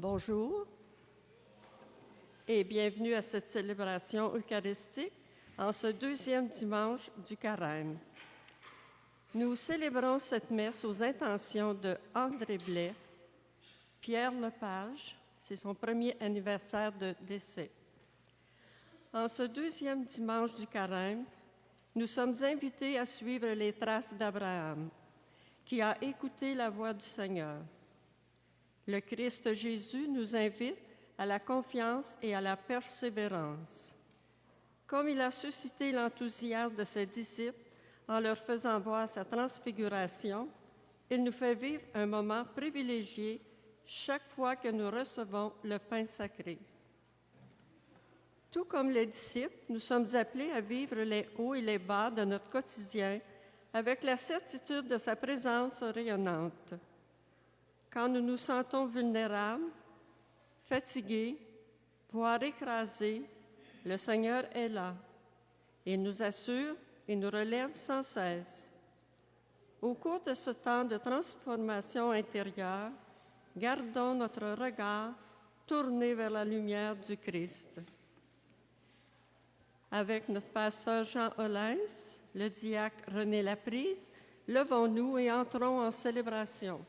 Bonjour et bienvenue à cette célébration eucharistique en ce deuxième dimanche du Carême. Nous célébrons cette messe aux intentions de André Blais, Pierre Lepage, c'est son premier anniversaire de décès. En ce deuxième dimanche du Carême, nous sommes invités à suivre les traces d'Abraham, qui a écouté la voix du Seigneur. Le Christ Jésus nous invite à la confiance et à la persévérance. Comme il a suscité l'enthousiasme de ses disciples en leur faisant voir sa transfiguration, il nous fait vivre un moment privilégié chaque fois que nous recevons le pain sacré. Tout comme les disciples, nous sommes appelés à vivre les hauts et les bas de notre quotidien avec la certitude de sa présence rayonnante. Quand nous nous sentons vulnérables, fatigués, voire écrasés, le Seigneur est là. Il nous assure et nous relève sans cesse. Au cours de ce temps de transformation intérieure, gardons notre regard tourné vers la lumière du Christ. Avec notre pasteur Jean Holès, le diacre René Laprise, levons-nous et entrons en célébration.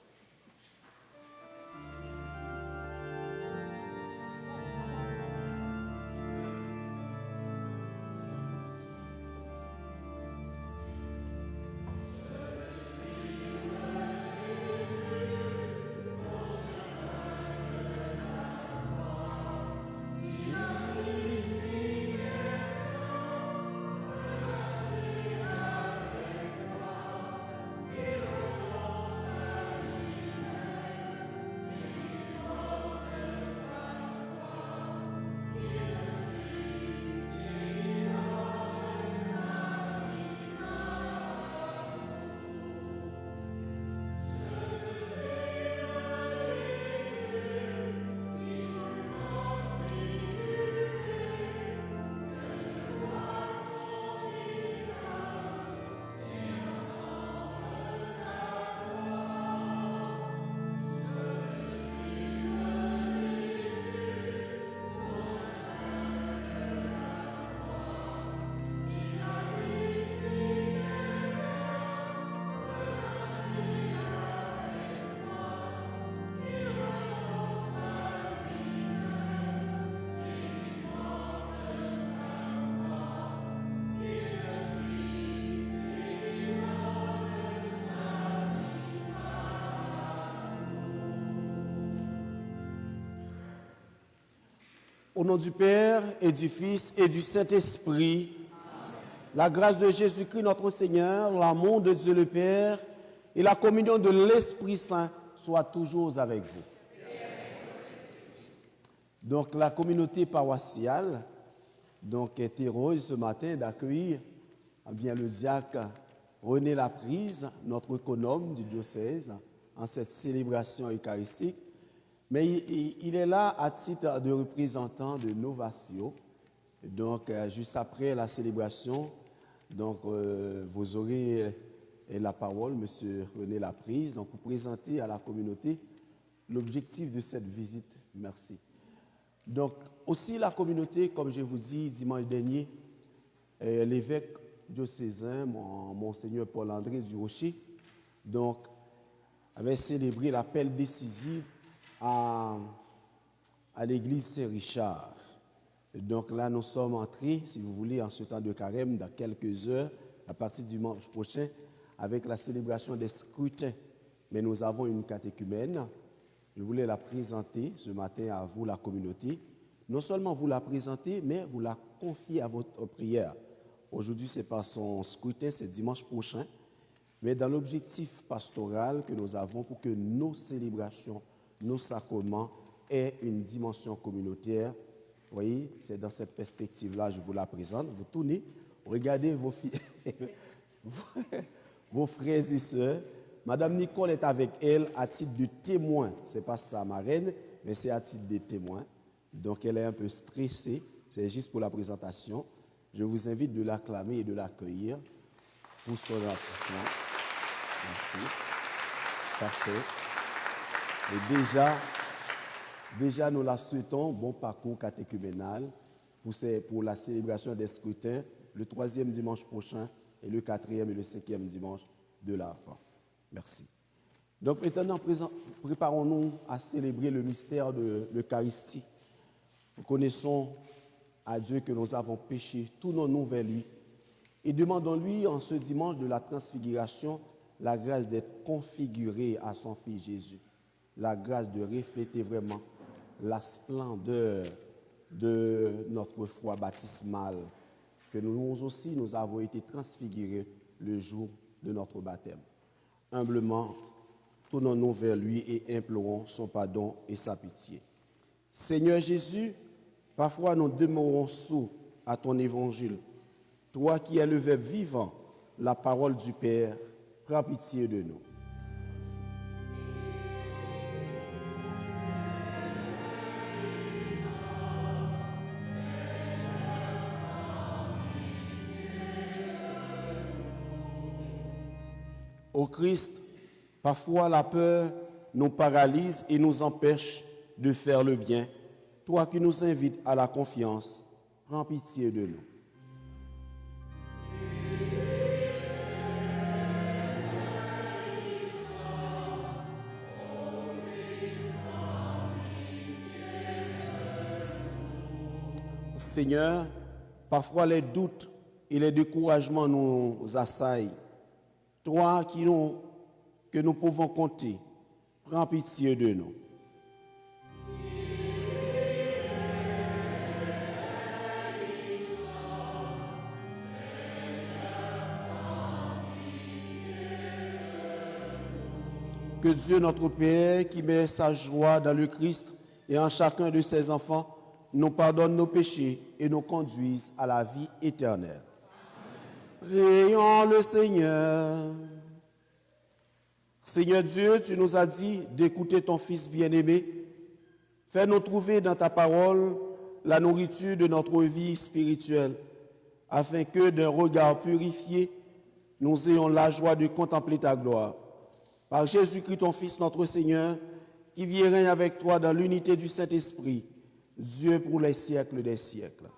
Au nom du Père et du Fils et du Saint-Esprit, la grâce de Jésus-Christ notre Seigneur, l'amour de Dieu le Père et la communion de l'Esprit Saint soient toujours avec vous. Donc la communauté paroissiale est heureuse ce matin d'accueillir le diacre René Laprise, notre économe du diocèse, en cette célébration eucharistique. Mais il est là à titre de représentant de Novatio. Donc, juste après la célébration, vous aurez la parole, M. René Laprise, pour présenter à la communauté l'objectif de cette visite. Merci. Donc, aussi la communauté, comme je vous dis, dimanche dernier, l'évêque diocésain, Monseigneur Paul-André Durocher, avait célébré l'appel décisif à l'église Saint-Richard. Donc là, nous sommes entrés, si vous voulez, en ce temps de carême, dans quelques heures, à partir du dimanche prochain, avec la célébration des scrutins. Mais nous avons une catéchumène. Je voulais la présenter ce matin à vous, la communauté. Non seulement vous la présenter, mais vous la confier à votre prière. Aujourd'hui, ce n'est pas son scrutin, c'est dimanche prochain. Mais dans l'objectif pastoral que nous avons pour que nos célébrations, nos sacrements aient une dimension communautaire. Vous voyez, c'est dans cette perspective-là, je vous la présente. Vous tournez, regardez vos filles, vos frères et sœurs. Madame Nicole est avec elle à titre de témoin. Ce n'est pas sa marraine, mais c'est à titre de témoin. Donc elle est un peu stressée. C'est juste pour la présentation. Je vous invite de l'acclamer et de l'accueillir pour son accouchement. Merci. Parfait. Et Déjà, nous la souhaitons bon parcours catéchuménal pour la célébration des scrutins le 3e dimanche prochain et le 4e et le 5e dimanche de l'Avent. Merci. Donc maintenant, préparons-nous à célébrer le mystère de l'Eucharistie. Nous connaissons à Dieu que nous avons péché, tournons-nous vers lui et demandons-lui en ce dimanche de la transfiguration la grâce d'être configuré à son Fils Jésus, la grâce de refléter vraiment la splendeur de notre foi baptismale, que nous aussi nous avons été transfigurés le jour de notre baptême. Humblement, tournons-nous vers lui et implorons son pardon et sa pitié. Seigneur Jésus, parfois nous demeurons sourds à ton évangile. Toi qui es le Verbe vivant, la parole du Père, prends pitié de nous. Ô Christ, parfois la peur nous paralyse et nous empêche de faire le bien. Toi qui nous invites à la confiance, prends pitié de nous. Seigneur, parfois les doutes et les découragements nous assaillent. Toi que nous pouvons compter, prends pitié de nous. Que Dieu notre Père, qui met sa joie dans le Christ et en chacun de ses enfants, nous pardonne nos péchés et nous conduise à la vie éternelle. Prions le Seigneur. Seigneur Dieu, tu nous as dit d'écouter ton Fils bien-aimé. Fais-nous trouver dans ta parole la nourriture de notre vie spirituelle, afin que d'un regard purifié, nous ayons la joie de contempler ta gloire. Par Jésus-Christ, ton Fils, notre Seigneur, qui vit et règne avec toi dans l'unité du Saint-Esprit, Dieu pour les siècles des siècles.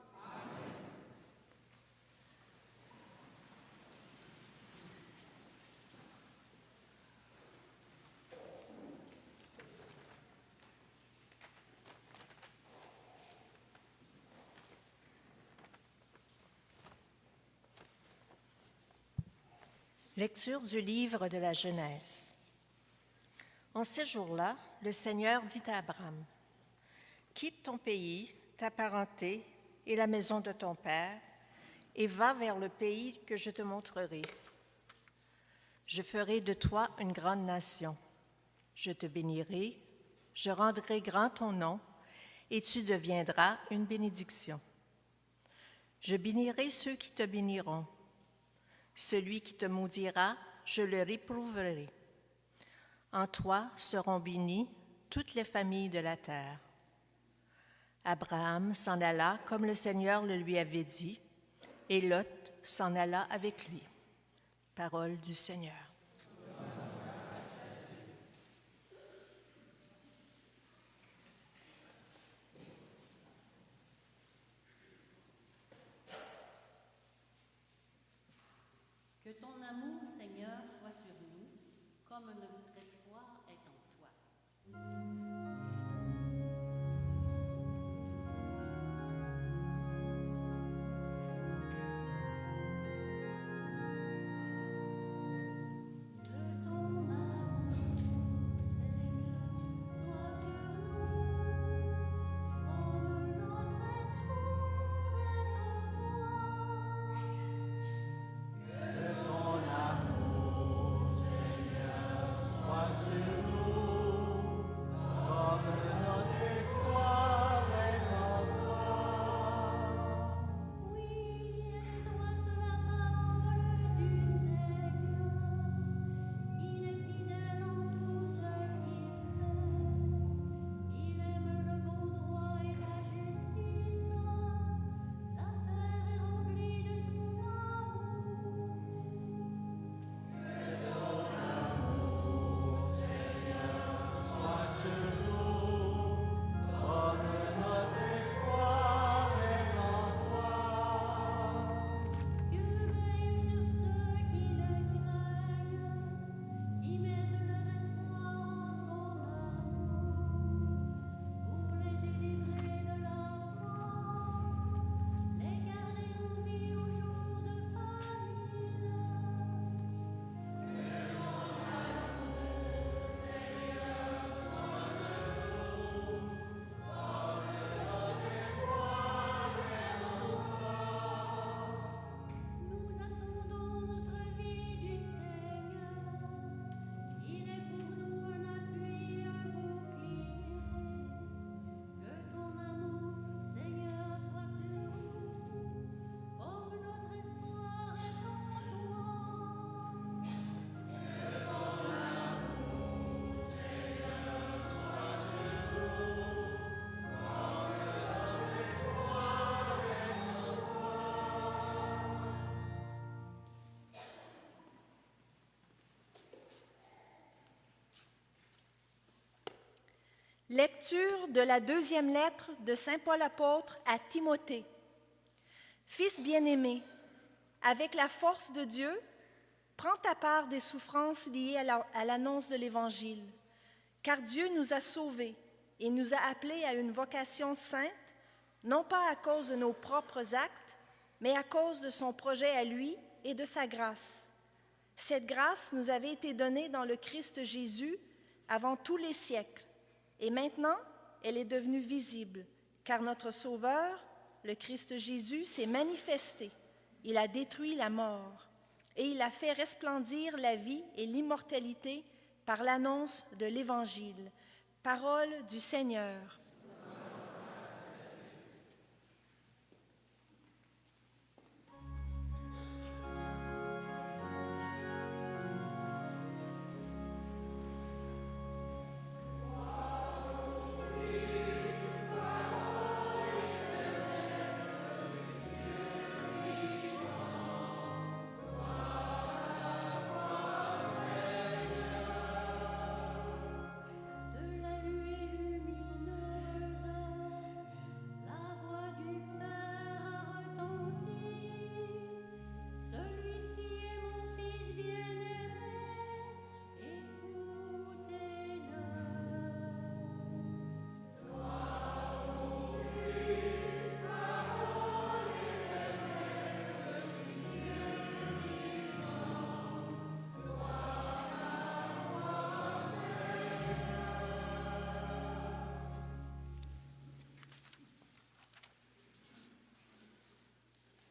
Lecture du livre de la Genèse. En ces jours-là, le Seigneur dit à Abraham, « Quitte ton pays, ta parenté et la maison de ton père, et va vers le pays que je te montrerai. Je ferai de toi une grande nation. Je te bénirai, je rendrai grand ton nom, et tu deviendras une bénédiction. Je bénirai ceux qui te béniront. Celui qui te maudira, je le réprouverai. En toi seront bénies toutes les familles de la terre. » Abraham s'en alla comme le Seigneur le lui avait dit, et Lot s'en alla avec lui. Parole du Seigneur. Que ton amour, Seigneur, soit sur nous, comme notre espoir est en toi. Soit Lecture de la deuxième lettre de saint Paul apôtre à Timothée. Fils bien-aimé, avec la force de Dieu, prends ta part des souffrances liées à l'annonce de l'Évangile, car Dieu nous a sauvés et nous a appelés à une vocation sainte, non pas à cause de nos propres actes, mais à cause de son projet à lui et de sa grâce. Cette grâce nous avait été donnée dans le Christ Jésus avant tous les siècles, et maintenant elle est devenue visible, car notre Sauveur, le Christ Jésus, s'est manifesté. Il a détruit la mort, et il a fait resplendir la vie et l'immortalité par l'annonce de l'Évangile. Parole du Seigneur.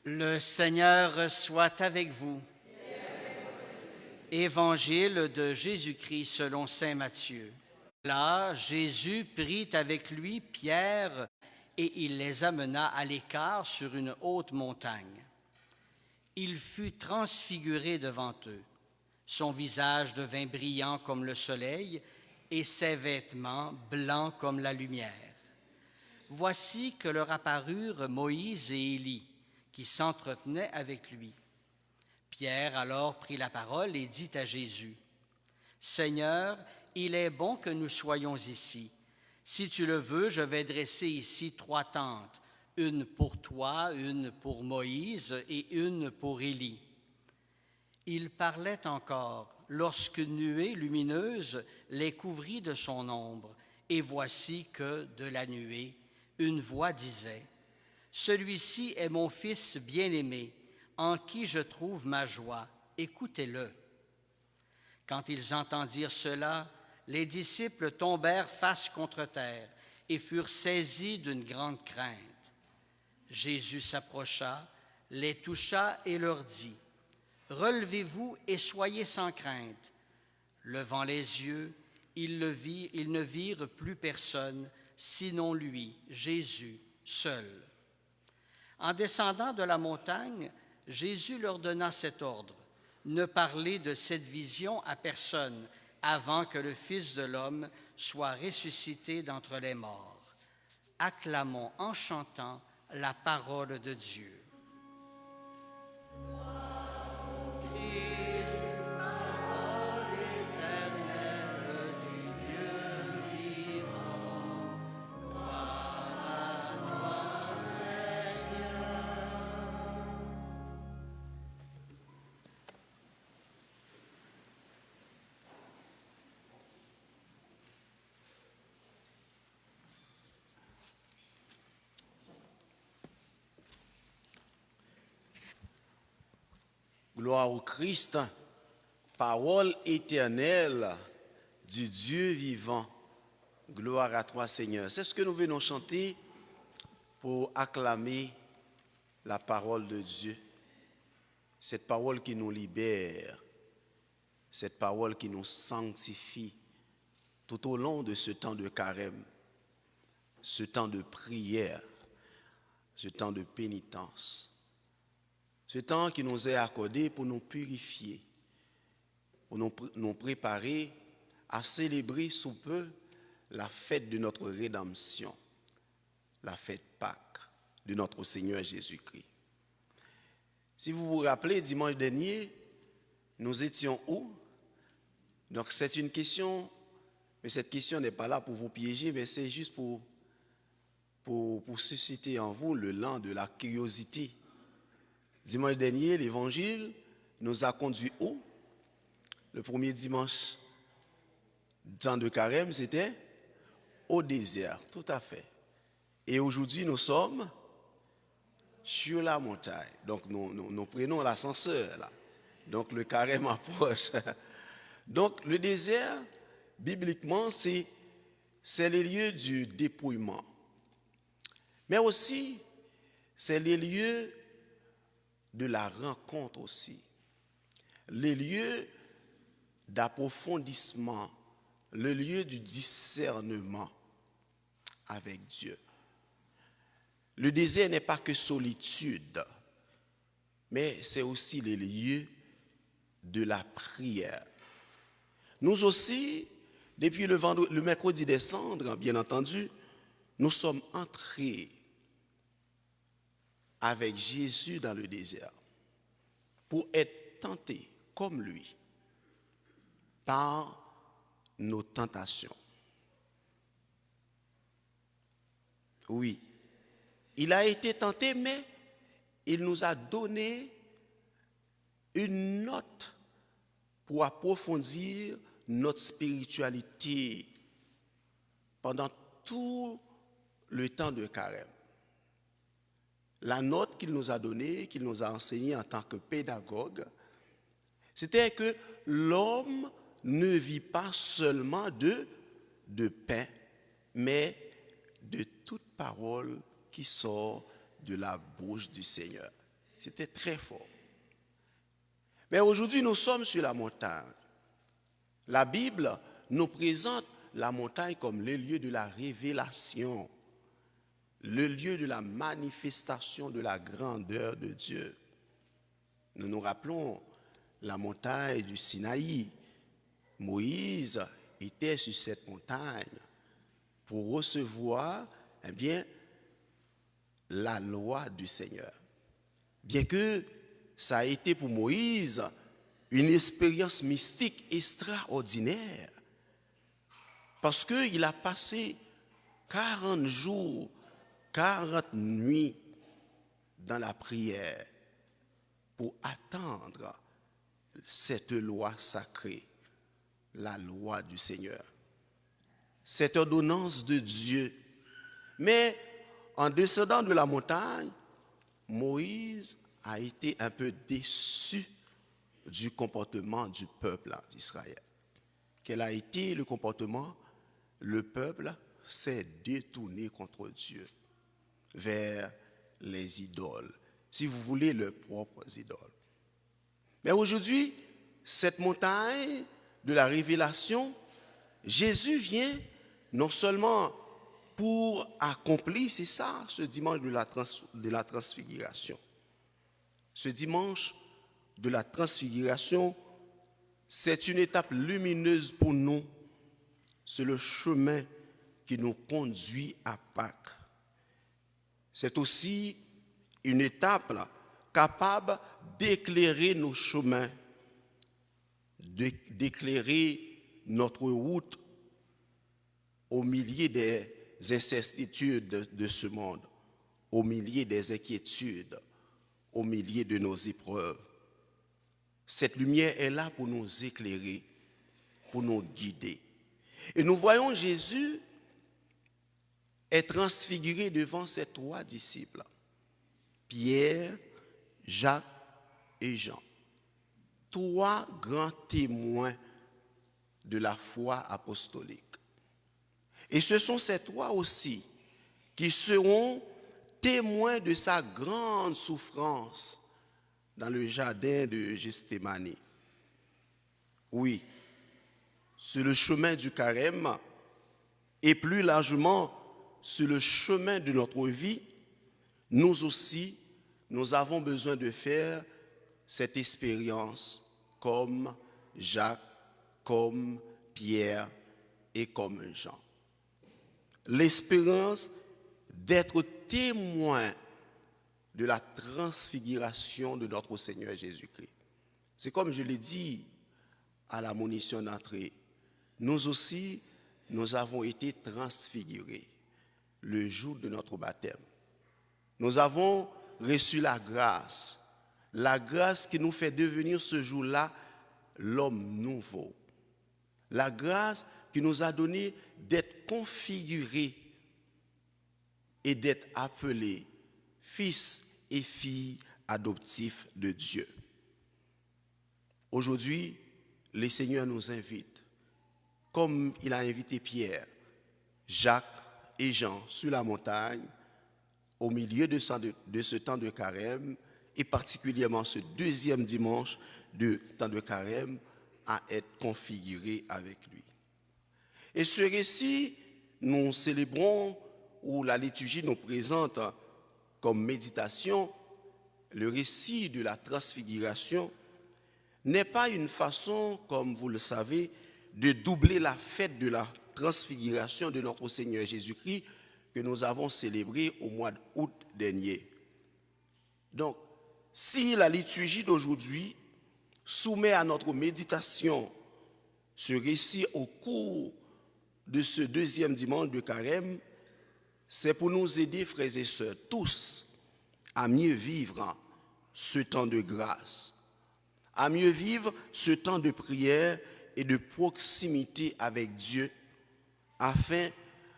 Le Seigneur soit avec vous. Évangile de Jésus-Christ selon saint Matthieu. Là, Jésus prit avec lui Pierre et il les amena à l'écart sur une haute montagne. Il fut transfiguré devant eux. Son visage devint brillant comme le soleil et ses vêtements blancs comme la lumière. Voici que leur apparurent Moïse et Élie, qui s'entretenaient avec lui. Pierre alors prit la parole et dit à Jésus, « Seigneur, il est bon que nous soyons ici. Si tu le veux, je vais dresser ici 3 tentes, une pour toi, une pour Moïse et une pour Élie. » Il parlait encore lorsqu'une nuée lumineuse les couvrit de son ombre, et voici que, de la nuée, une voix disait, « Celui-ci est mon Fils bien-aimé, en qui je trouve ma joie. Écoutez-le. » Quand ils entendirent cela, les disciples tombèrent face contre terre et furent saisis d'une grande crainte. Jésus s'approcha, les toucha et leur dit, « Relevez-vous et soyez sans crainte. » Levant les yeux, ils ne virent plus personne, sinon lui, Jésus, seul. En descendant de la montagne, Jésus leur donna cet ordre, « Ne parlez de cette vision à personne avant que le Fils de l'homme soit ressuscité d'entre les morts. » Acclamons en chantant la parole de Dieu. Gloire au Christ, parole éternelle du Dieu vivant. Gloire à toi, Seigneur. C'est ce que nous venons chanter pour acclamer la parole de Dieu. Cette parole qui nous libère, cette parole qui nous sanctifie tout au long de ce temps de carême, ce temps de prière, ce temps de pénitence. Ce temps qui nous est accordé pour nous purifier, pour nous préparer à célébrer sous peu la fête de notre rédemption, la fête Pâques de notre Seigneur Jésus-Christ. Si vous vous rappelez, dimanche dernier, nous étions où? Donc c'est une question Mais cette question n'est pas là pour vous piéger, mais c'est juste pour susciter en vous le lan de la curiosité. Dimanche dernier, l'Évangile nous a conduits où? Le premier dimanche du temps de Carême, c'était au désert, tout à fait. Et aujourd'hui, nous sommes sur la montagne. Donc, nous prenons l'ascenseur, là. Donc, le Carême approche. Donc, le désert, bibliquement, c'est les lieux du dépouillement. Mais aussi, c'est les lieux de la rencontre aussi. Les lieux d'approfondissement, le lieu du discernement avec Dieu. Le désert n'est pas que solitude, mais c'est aussi les lieux de la prière. Nous aussi, depuis le mercredi des cendres, bien entendu, nous sommes entrés avec Jésus dans le désert pour être tentés comme lui par nos tentations. Oui, il a été tenté, mais il nous a donné une note pour approfondir notre spiritualité pendant tout le temps de Carême. La note qu'il nous a donnée, qu'il nous a enseignée en tant que pédagogue, c'était que l'homme ne vit pas seulement de pain, mais de toute parole qui sort de la bouche du Seigneur. C'était très fort. Mais aujourd'hui, nous sommes sur la montagne. La Bible nous présente la montagne comme le lieu de la révélation, le lieu de la manifestation de la grandeur de Dieu. Nous nous rappelons la montagne du Sinaï. Moïse était sur cette montagne pour recevoir, la loi du Seigneur. Bien que ça a été pour Moïse une expérience mystique extraordinaire, parce qu'il a passé 40 jours, 40 nuits dans la prière pour attendre cette loi sacrée, la loi du Seigneur, cette ordonnance de Dieu. Mais en descendant de la montagne, Moïse a été un peu déçu du comportement du peuple d'Israël. Quel a été le comportement? Le peuple s'est détourné contre Dieu, vers les idoles, si vous voulez, leurs propres idoles. Mais aujourd'hui, cette montagne de la révélation, Jésus vient non seulement pour accomplir, c'est ça, ce dimanche de la transfiguration. Ce dimanche de la transfiguration, c'est une étape lumineuse pour nous. C'est le chemin qui nous conduit à Pâques. C'est aussi une étape capable d'éclairer nos chemins, d'éclairer notre route au milieu des incertitudes de ce monde, au milieu des inquiétudes, au milieu de nos épreuves. Cette lumière est là pour nous éclairer, pour nous guider. Et nous voyons Jésus est transfiguré devant ses 3 disciples, Pierre, Jacques et Jean. 3 grands témoins de la foi apostolique. Et ce sont ces 3 aussi qui seront témoins de sa grande souffrance dans le jardin de Gethsémani. Oui, sur le chemin du Carême et plus largement sur le chemin de notre vie, nous aussi, nous avons besoin de faire cette expérience comme Jacques, comme Pierre et comme Jean. L'espérance d'être témoin de la transfiguration de notre Seigneur Jésus-Christ. C'est comme je l'ai dit à la monition d'entrée, nous aussi, nous avons été transfigurés le jour de notre baptême. Nous avons reçu la grâce qui nous fait devenir ce jour-là l'homme nouveau. La grâce qui nous a donné d'être configurés et d'être appelés fils et filles adoptifs de Dieu. Aujourd'hui, le Seigneur nous invite, comme il a invité Pierre, Jacques et Jean sur la montagne, au milieu de ce temps de carême, et particulièrement ce deuxième dimanche de temps de carême, à être configuré avec lui. Et ce récit, nous célébrons, ou la liturgie nous présente comme méditation, le récit de la transfiguration n'est pas une façon, comme vous le savez, de doubler la fête de la transfiguration de notre Seigneur Jésus-Christ que nous avons célébrée au mois d'août dernier. Donc, si la liturgie d'aujourd'hui soumet à notre méditation ce récit au cours de ce deuxième dimanche de carême, c'est pour nous aider, frères et sœurs, tous, à mieux vivre ce temps de grâce, à mieux vivre ce temps de prière et de proximité avec Dieu, afin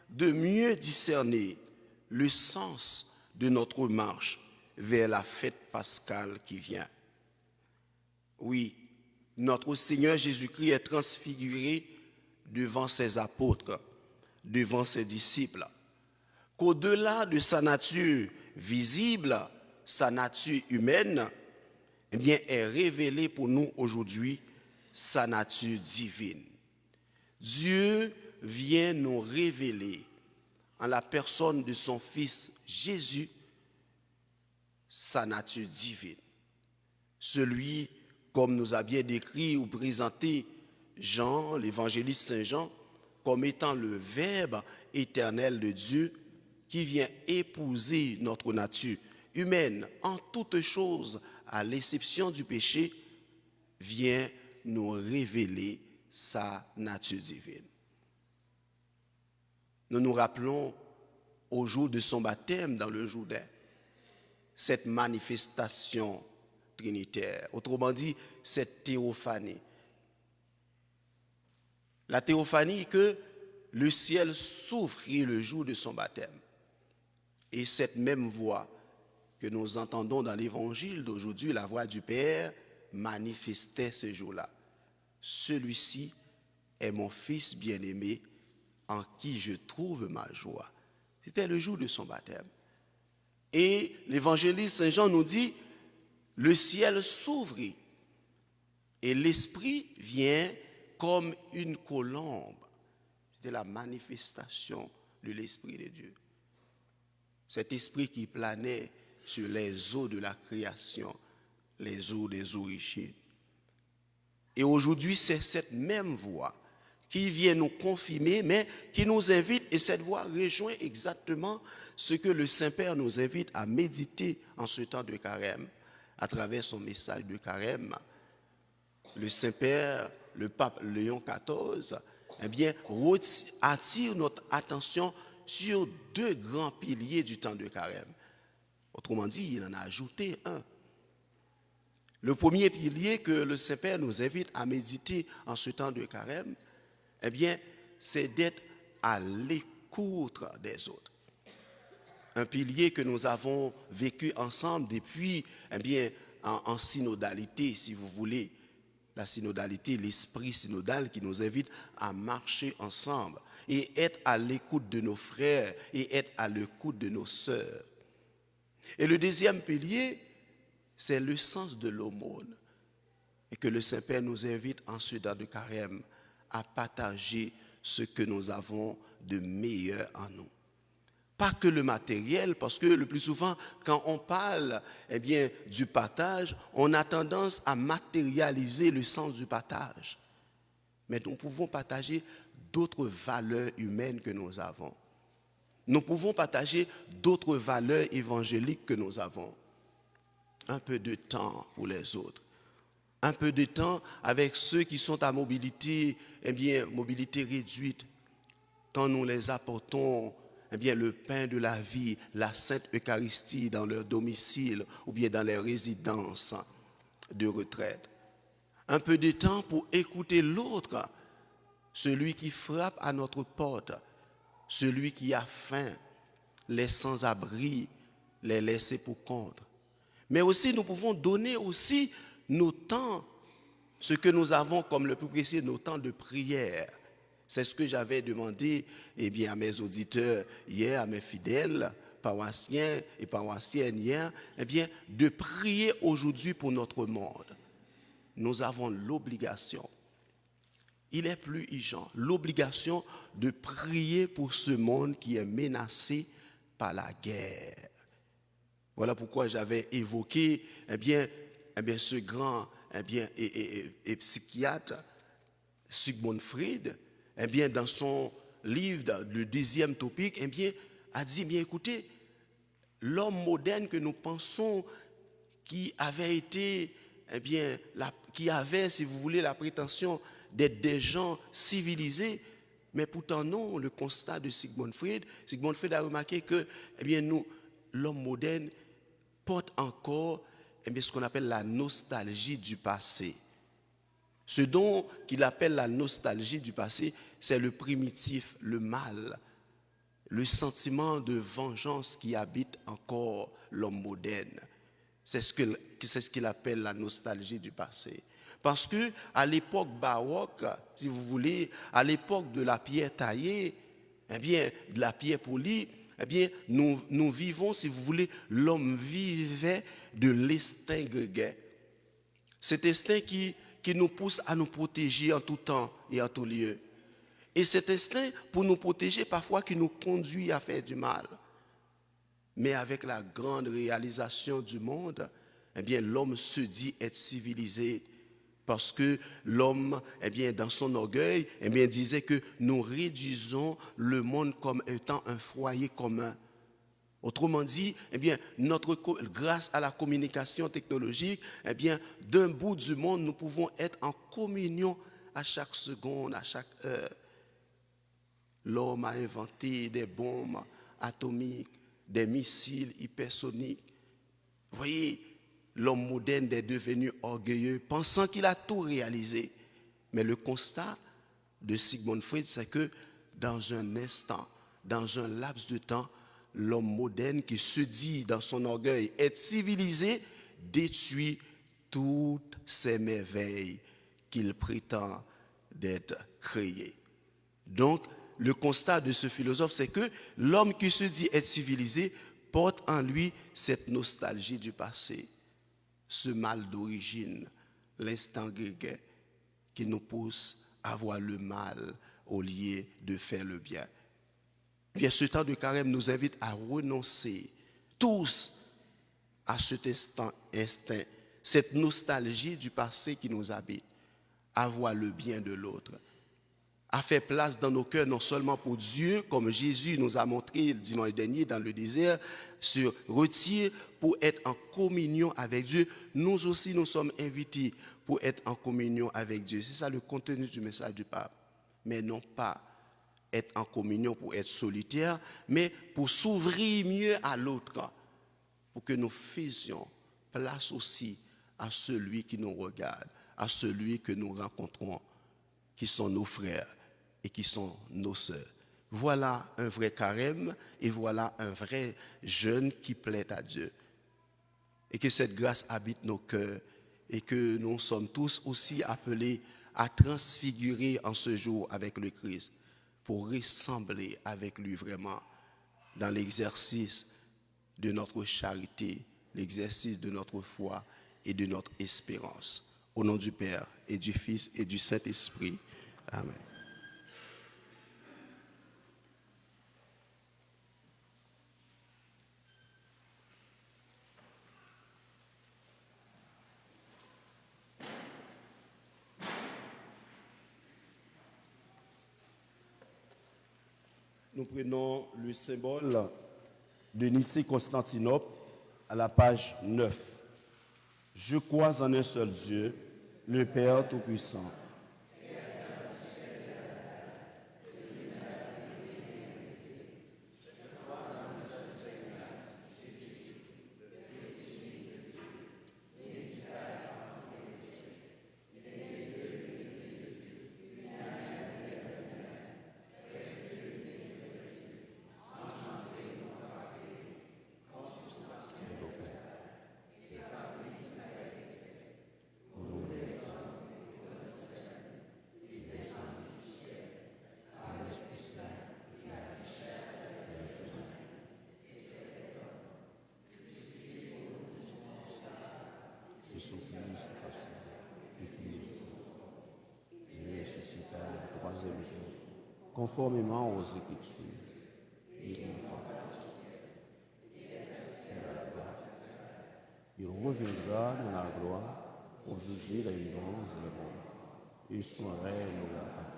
de mieux discerner le sens de notre marche vers la fête pascale qui vient. Oui, notre Seigneur Jésus-Christ est transfiguré devant ses apôtres, devant ses disciples, qu'au-delà de sa nature visible, sa nature humaine, eh bien, est révélée pour nous aujourd'hui sa nature divine. Dieu vient nous révéler en la personne de son Fils Jésus sa nature divine. Celui, comme nous a bien décrit ou présenté Jean, l'évangéliste Saint Jean, comme étant le Verbe éternel de Dieu qui vient épouser notre nature humaine en toutes choses, à l'exception du péché, vient nous révéler sa nature divine. Nous nous rappelons au jour de son baptême dans le Jourdain, cette manifestation trinitaire, autrement dit, cette théophanie. La théophanie que le ciel s'ouvrit le jour de son baptême. Et cette même voix que nous entendons dans l'évangile d'aujourd'hui, la voix du Père, manifestait ce jour-là. Celui-ci est mon Fils bien-aimé, en qui je trouve ma joie. C'était le jour de son baptême. Et l'évangéliste Saint Jean nous dit, le ciel s'ouvrit et l'Esprit vient comme une colombe. C'était la manifestation de l'Esprit de Dieu. Cet Esprit qui planait sur les eaux de la création, les eaux des origines. Et aujourd'hui, c'est cette même voix qui vient nous confirmer, mais qui nous invite, et cette voix rejoint exactement ce que le Saint-Père nous invite à méditer en ce temps de carême, à travers son message de carême. Le Saint-Père, le pape Léon XIV, eh bien, attire notre attention sur deux grands piliers du temps de carême. Autrement dit, il en a ajouté un. Le premier pilier que le Saint-Père nous invite à méditer en ce temps de carême, eh bien, c'est d'être à l'écoute des autres. Un pilier que nous avons vécu ensemble depuis, eh bien, en synodalité, si vous voulez. La synodalité, l'esprit synodal qui nous invite à marcher ensemble et être à l'écoute de nos frères et être à l'écoute de nos sœurs. Et le deuxième pilier, c'est le sens de l'aumône. Et que le Saint-Père nous invite en ce temps de carême à partager ce que nous avons de meilleur en nous. Pas que le matériel, parce que le plus souvent, quand on parle eh bien, du partage, on a tendance à matérialiser le sens du partage. Mais nous pouvons partager d'autres valeurs humaines que nous avons. Nous pouvons partager d'autres valeurs évangéliques que nous avons. Un peu de temps pour les autres. Un peu de temps avec ceux qui sont à mobilité, eh bien, mobilité réduite. quand nous les apportons, eh bien, le pain de la vie, la Sainte Eucharistie dans leur domicile ou bien dans les résidences de retraite. Un peu de temps pour écouter l'autre, celui qui frappe à notre porte, celui qui a faim, les sans-abri, les laisser pour compte. Mais aussi, nous pouvons donner aussi nos temps, ce que nous avons comme le plus précieux, nos temps de prière. C'est ce que j'avais demandé à mes auditeurs hier, à mes fidèles, paroissiens et paroissiennes hier, de prier aujourd'hui pour notre monde. Nous avons l'obligation, il est plus urgent, l'obligation de prier pour ce monde qui est menacé par la guerre. Voilà pourquoi j'avais évoqué ce grand psychiatre Sigmund Freud, dans son livre, le 10e topic, a dit, écoutez, l'homme moderne que nous pensons qui avait été, qui avait, si vous voulez, la prétention d'être des gens civilisés, mais pourtant non, le constat de Sigmund Freud a remarqué que, nous, l'homme moderne, porte encore ce qu'on appelle la nostalgie du passé. Ce dont qu'il appelle la nostalgie du passé, c'est le primitif, le mal, le sentiment de vengeance qui habite encore l'homme moderne. C'est ce qu'il appelle la nostalgie du passé. Parce que à l'époque baroque, si vous voulez, à l'époque de la pierre taillée, de la pierre polie, nous vivons, si vous voulez, l'homme vivait de l'instinct grégaire. Cet instinct qui nous pousse à nous protéger en tout temps et en tout lieu. Et cet instinct, pour nous protéger, parfois, qui nous conduit à faire du mal. Mais avec la grande réalisation du monde, l'homme se dit être civilisé. Parce que l'homme, dans son orgueil, disait que nous réduisons le monde comme étant un foyer commun. Autrement dit, grâce à la communication technologique, d'un bout du monde, nous pouvons être en communion à chaque seconde, à chaque heure. L'homme a inventé des bombes atomiques, des missiles hypersoniques. Vous voyez, l'homme moderne est devenu orgueilleux, pensant qu'il a tout réalisé. Mais le constat de Sigmund Freud, c'est que dans un instant, dans un laps de temps, l'homme moderne qui se dit dans son orgueil être civilisé, détruit toutes ces merveilles qu'il prétend d'être créées. Donc, le constat de ce philosophe, c'est que l'homme qui se dit être civilisé porte en lui cette nostalgie du passé. Ce mal d'origine, l'instinct grégaire qui nous pousse à voir le mal au lieu de faire le bien. Bien, ce temps de carême nous invite à renoncer tous à cet instinct, cette nostalgie du passé qui nous habite, à voir le bien de l'autre, à faire place dans nos cœurs non seulement pour Dieu, comme Jésus nous a montré le dimanche dernier dans le désert, se retire pour être en communion avec Dieu. Nous aussi, nous sommes invités pour être en communion avec Dieu. C'est ça le contenu du message du pape. Mais non pas être en communion pour être solitaire, mais pour s'ouvrir mieux à l'autre, pour que nous faisions place aussi à celui qui nous regarde, à celui que nous rencontrons, qui sont nos frères et qui sont nos sœurs. Voilà un vrai carême et voilà un vrai jeûne qui plaît à Dieu. Et que cette grâce habite nos cœurs et que nous sommes tous aussi appelés à transfigurer en ce jour avec le Christ pour ressembler avec lui vraiment dans l'exercice de notre charité, l'exercice de notre foi et de notre espérance. Au nom du Père et du Fils et du Saint-Esprit. Amen. Nous prenons le symbole de Nicée-Constantinople à la page 9. Je crois en un seul Dieu, le Père Tout-Puissant. et son Fils et fini. Il ressuscita le troisième jour, conformément aux Écritures. Il reviendra dans la gloire pour juger les vivants et les morts, et son règne n'aura pas.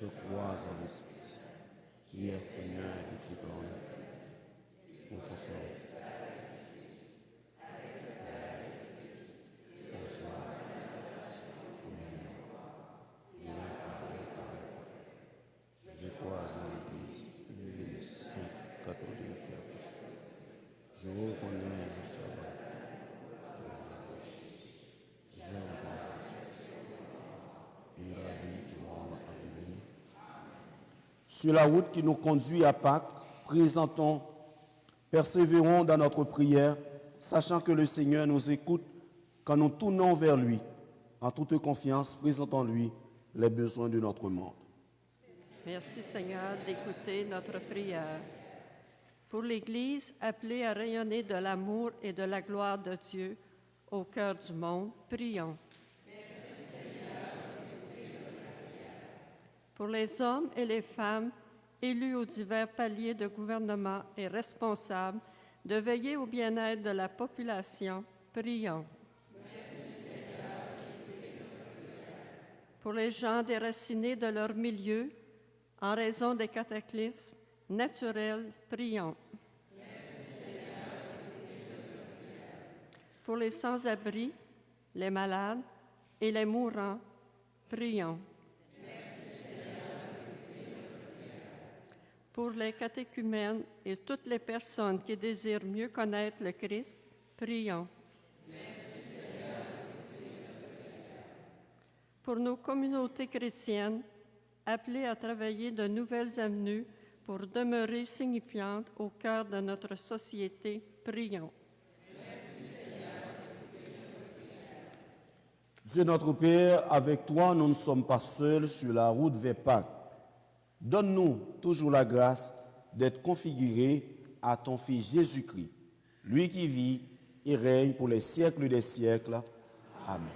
Je crois en l'Esprit, qui est Seigneur et qui donne pour consoler. Je crois en l'Église, une sainte catholique. Je reconnais le sabbat. Et la vie du monde à venir. Sur la route qui nous conduit à Pâques, persévérons dans notre prière, sachant que le Seigneur nous écoute quand nous tournons vers lui. En toute confiance, présentons-lui les besoins de notre monde. Merci Seigneur d'écouter notre prière. Pour l'Église appelée à rayonner de l'amour et de la gloire de Dieu au cœur du monde, prions. Pour les hommes et les femmes élus aux divers paliers de gouvernement et responsables de veiller au bien-être de la population, prions. Pour les gens déracinés de leur milieu en raison des cataclysmes naturels, prions. Pour les sans-abri, les malades et les mourants, prions. Pour les catéchumènes et toutes les personnes qui désirent mieux connaître le Christ, prions. Pour nos communautés chrétiennes, appelées à travailler de nouvelles avenues pour demeurer signifiantes au cœur de notre société, prions. Dieu notre Père, avec toi, nous ne sommes pas seuls sur la route vers Pâques. Donne-nous toujours la grâce d'être configurés à ton Fils Jésus-Christ, lui qui vit et règne pour les siècles des siècles. Amen.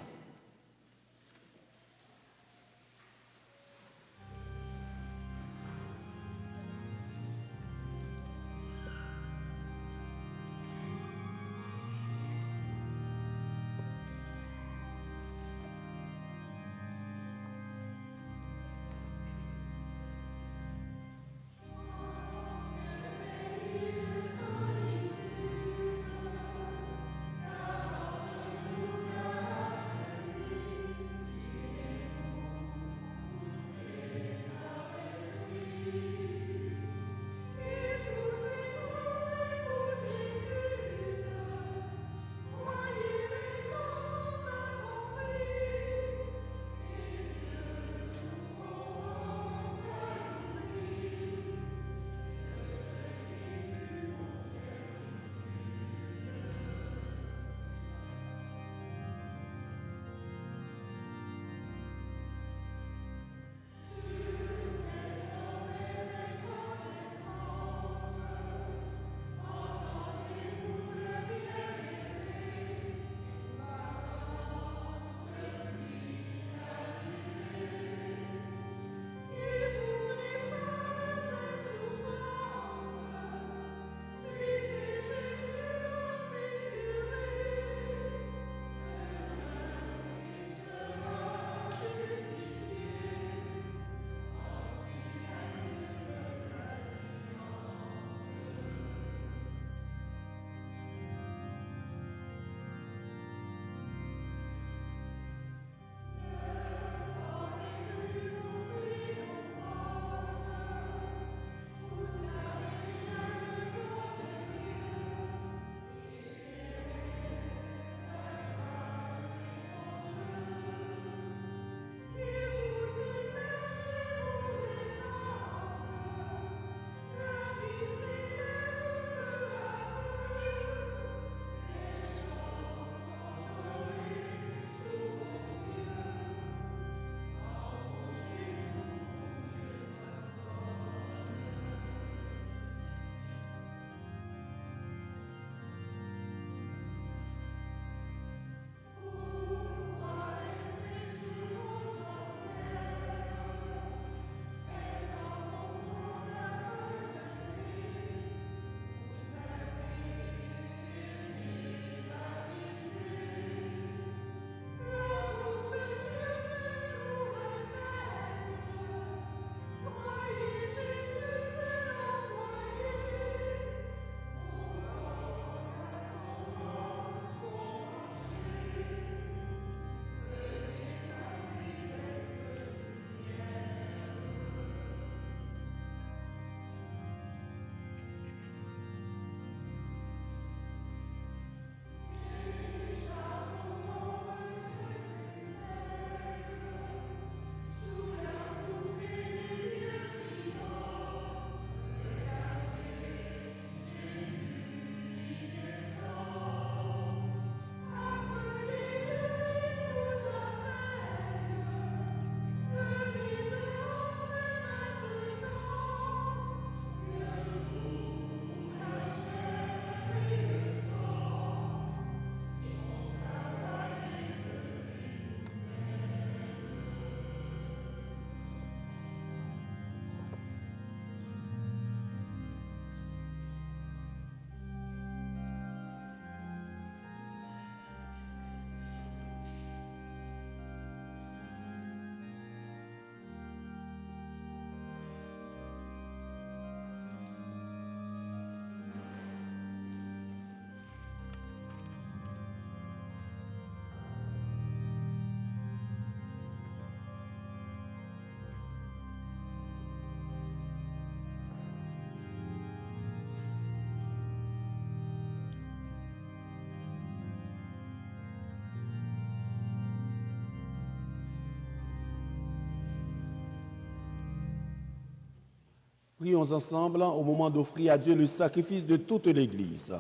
Prions ensemble au moment d'offrir à Dieu le sacrifice de toute l'Église.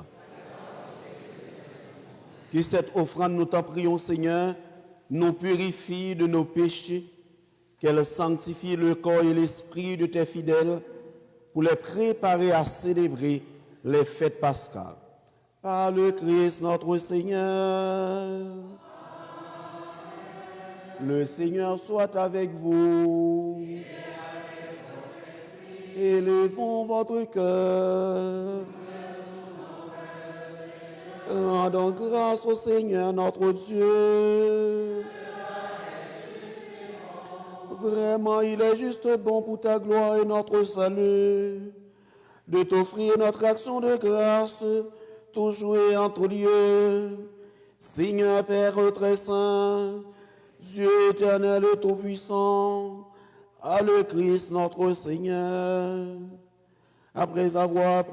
Que cette offrande, nous t'en prions, Seigneur, nous purifie de nos péchés, qu'elle sanctifie le corps et l'esprit de tes fidèles pour les préparer à célébrer les fêtes pascales. Par le Christ notre Seigneur. Le Seigneur soit avec vous. Élevons votre cœur. Rendons grâce au Seigneur notre Dieu. Vraiment, il est juste bon pour ta gloire et notre salut de t'offrir notre action de grâce, toujours et en tout lieu. Seigneur Père très saint, Dieu éternel et tout-puissant, à le Christ notre Seigneur. Après avoir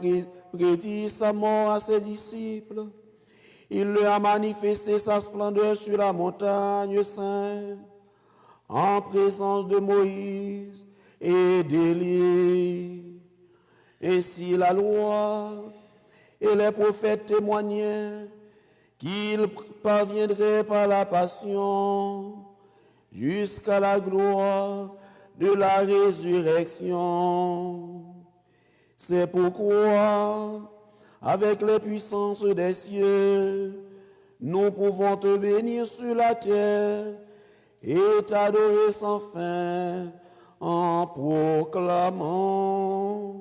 prédit sa mort à ses disciples, il leur a manifesté sa splendeur sur la montagne sainte, en présence de Moïse et d'Élie. Ainsi la loi et les prophètes témoignaient qu'il parviendrait par la passion jusqu'à la gloire de la résurrection. C'est pourquoi, avec les puissances des cieux, nous pouvons te bénir sur la terre et t'adorer sans fin en proclamant.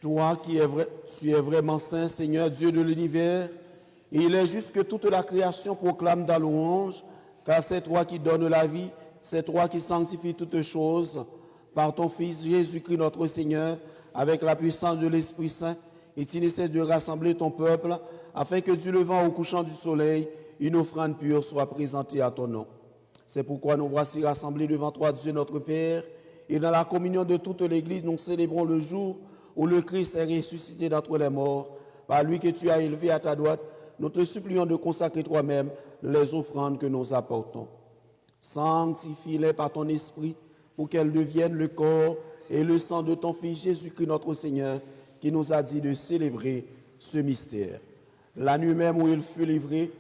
Toi qui tu es vraiment saint, Seigneur Dieu de l'univers, et il est juste que toute la création proclame ta louange, car c'est toi qui donnes la vie, c'est toi qui sanctifies toutes choses, par ton Fils Jésus-Christ notre Seigneur, avec la puissance de l'Esprit Saint, et tu ne cesses de rassembler ton peuple, afin que du levant au couchant du soleil, une offrande pure soit présentée à ton nom. C'est pourquoi nous voici rassemblés devant toi, Dieu notre Père, et dans la communion de toute l'Église, nous célébrons le jour où le Christ est ressuscité d'entre les morts, par lui que tu as élevé à ta droite, nous te supplions de consacrer toi-même les offrandes que nous apportons. Sanctifie-les par ton esprit, pour qu'elles deviennent le corps et le sang de ton Fils Jésus-Christ notre Seigneur, qui nous a dit de célébrer ce mystère. La nuit même où il fut livré,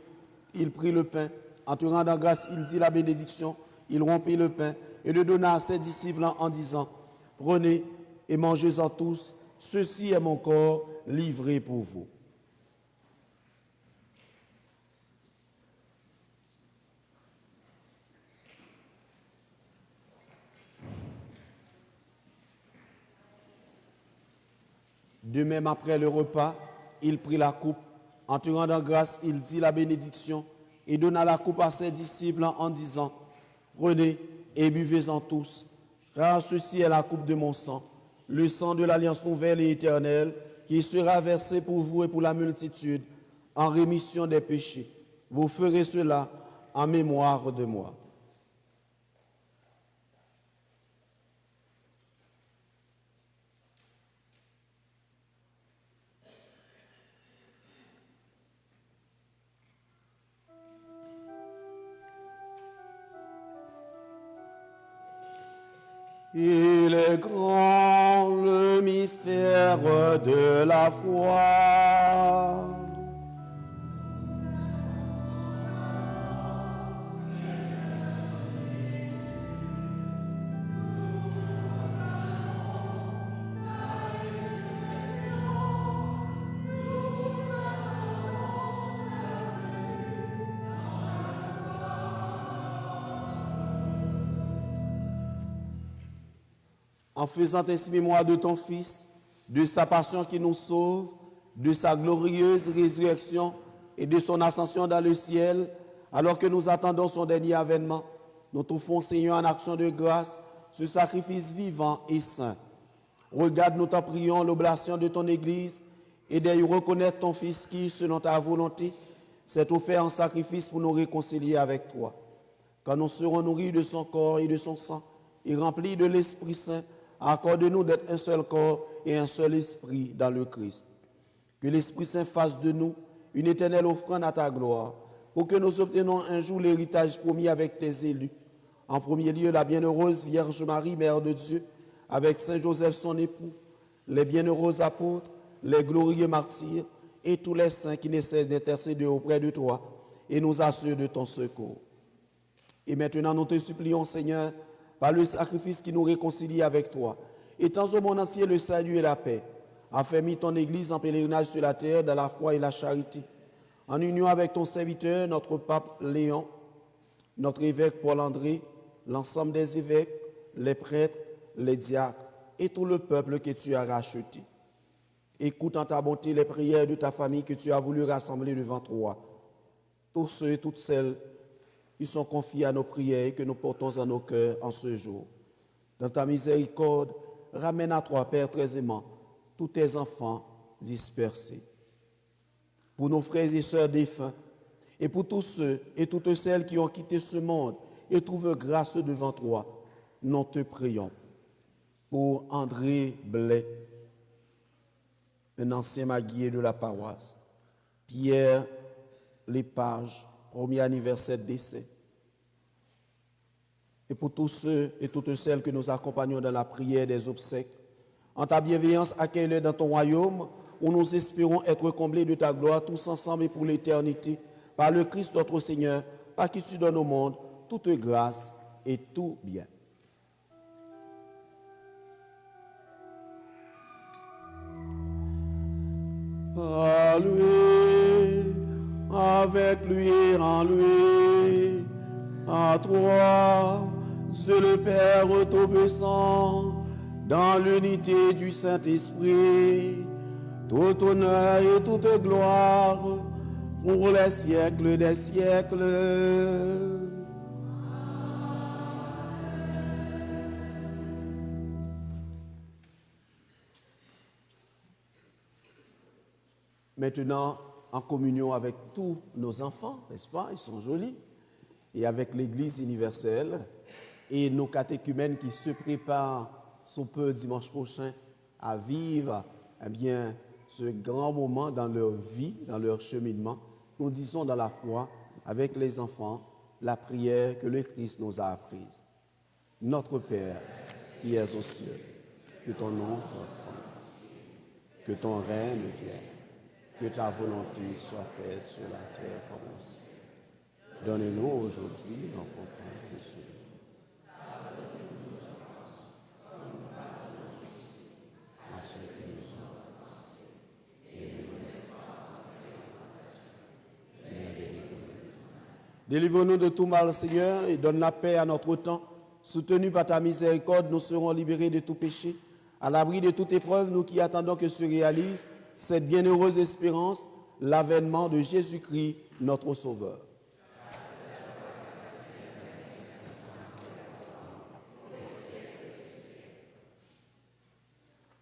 il prit le pain. En te rendant grâce, il dit la bénédiction, il rompit le pain et le donna à ses disciples en disant, « Prenez et mangez-en tous, ceci est mon corps livré pour vous. » De même, après le repas, il prit la coupe. En te rendant grâce, il dit la bénédiction et donna la coupe à ses disciples en disant, « Prenez et buvez-en tous, car ceci est la coupe de mon sang, le sang de l'alliance nouvelle et éternelle, qui sera versé pour vous et pour la multitude en rémission des péchés. Vous ferez cela en mémoire de moi. » Il est grand le mystère de la foi. en faisant ainsi mémoire de ton Fils, de sa passion qui nous sauve, de sa glorieuse résurrection et de son ascension dans le ciel, alors que nous attendons son dernier avènement. Nous t'offrons, Seigneur, en action de grâce, ce sacrifice vivant et saint. Regarde, nous t'en prions, l'oblation de ton Église et d'ailleurs reconnaître ton Fils qui, selon ta volonté, s'est offert en sacrifice pour nous réconcilier avec toi. Quand nous serons nourris de son corps et de son sang et remplis de l'Esprit Saint, accorde-nous d'être un seul corps et un seul esprit dans le Christ. Que l'Esprit Saint fasse de nous une éternelle offrande à ta gloire, pour que nous obtenions un jour l'héritage promis avec tes élus. En premier lieu, la bienheureuse Vierge Marie, Mère de Dieu, avec Saint Joseph son époux, les bienheureux apôtres, les glorieux martyrs et tous les saints qui ne cessent d'intercéder auprès de toi et nous assurent de ton secours. Et maintenant, nous te supplions, Seigneur, par le sacrifice qui nous réconcilie avec toi, étends au monde entier le salut et la paix, affermis ton Église en pèlerinage sur la terre dans la foi et la charité, en union avec ton serviteur, notre pape Léon, notre évêque Paul-André, l'ensemble des évêques, les prêtres, les diacres et tout le peuple que tu as racheté. Écoute en ta bonté les prières de ta famille que tu as voulu rassembler devant toi. Tous ceux et toutes celles qui sont confiés à nos prières et que nous portons à nos cœurs en ce jour. Dans ta miséricorde, ramène à toi, Père très aimant, tous tes enfants dispersés. Pour nos frères et sœurs défunts, et pour tous ceux et toutes celles qui ont quitté ce monde et trouvent grâce devant toi, nous te prions. Pour André Blais, un ancien maguier de la paroisse, Pierre Lepage, premier anniversaire de décès, et pour tous ceux et toutes celles que nous accompagnons dans la prière des obsèques, en ta bienveillance, accueille-les dans ton royaume, où nous espérons être comblés de ta gloire, tous ensemble et pour l'éternité, par le Christ notre Seigneur, par qui tu donnes au monde toute grâce et tout bien. À lui, avec lui et en lui, à toi, Dieu le Père Tout-Puissant, dans l'unité du Saint-Esprit, tout honneur et toute gloire pour les siècles des siècles. Maintenant, en communion avec tous nos enfants, n'est-ce pas? Ils sont jolis. Et avec l'Église universelle et nos catéchumènes qui se préparent sous peu dimanche prochain à vivre ce grand moment dans leur vie, dans leur cheminement, nous disons dans la foi, avec les enfants, la prière que le Christ nous a apprise. Notre Père, qui es aux cieux, que ton nom soit saint, que ton règne vienne. Que ta volonté soit faite sur la terre comme au ciel. Donne-nous aujourd'hui notre pain de ce jour. Pardonne-nous nos offenses, comme nous pardonnons aussi à ceux qui nous ont offensés. Et ne nous laisse pas entrer en tentation, mais délivre-nous de tout mal. Délivre-nous de tout mal, Seigneur, et donne la paix à notre temps. Soutenus par ta miséricorde, nous serons libérés de tout péché. À l'abri de toute épreuve, nous qui attendons que se réalise cette bienheureuse espérance, l'avènement de Jésus-Christ, notre Sauveur.